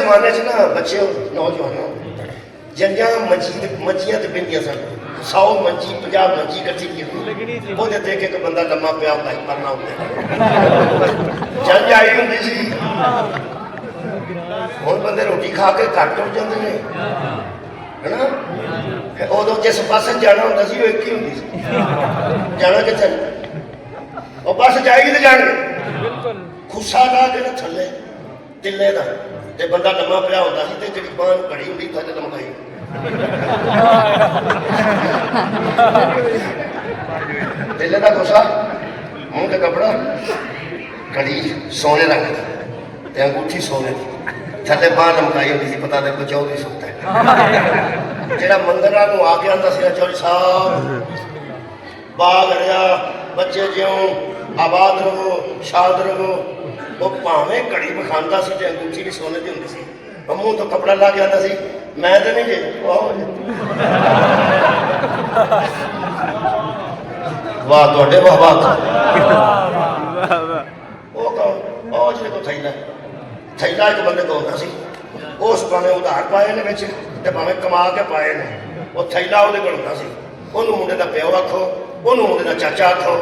जमाने च ना बच्चे नौजवानों जंजा मंजियां ते पिंदियां सन 100 मंजी 50 मंजी इकट्ठी की वो देख एक बंदा लम्मा पिया होंदा ही मरना होंदा जंज आई होंदी सी हुण बंदे रोटी खा के घट टुर जांदे ने है ना उदों जिस पासे जाना होंदा सी वो एक ही होंदी सी जाना कित्थे वो बस जाएगी तो जाणगे खुस्सा ला के ना थल्ले तिल्ले दा ते बंदा लम्मा पिया होंदा सी ते जिहड़ी बांह घड़ी हुंदी थल्ले लमकाई तिल्ले दा खुस्सा मूंह ते कपड़ा घड़ी सोने रंग दी ते अंगूठी सोने दी थल्ले बांह लमकाई होंदी सी पता नहीं कोई चौधरी सुत्ता है जिहड़ा मंदरां नूं आ के आंदा सी चौधरी साहब बाग रहा बच्चे ज्यों आबाद रहो शाद रहो वो भावें घड़ी विखांदा सी ते अंगूठी भी सोने दी हुंदी सी मूंह तो कपड़ा ला के आंदा सी मैं तो नहीं जे वाह तुहाडे वाह वाह वो कौन ओ जिहड़े को थैला एक बंदे को होंदा सी उस भावें उधार पाए ने विच ते भावें कमा के पाए ने वो थैला ਉਹਦੇ ਕੋਲ ਹੁੰਦਾ ਸੀ ਉਹਨੂੰ ਮੁੰਡੇ ਦਾ ਪਿਓ ਆਖੋ ਉਹਨੂੰ ਮੁੰਡੇ ਦਾ ਚਾਚਾ ਆਖੋ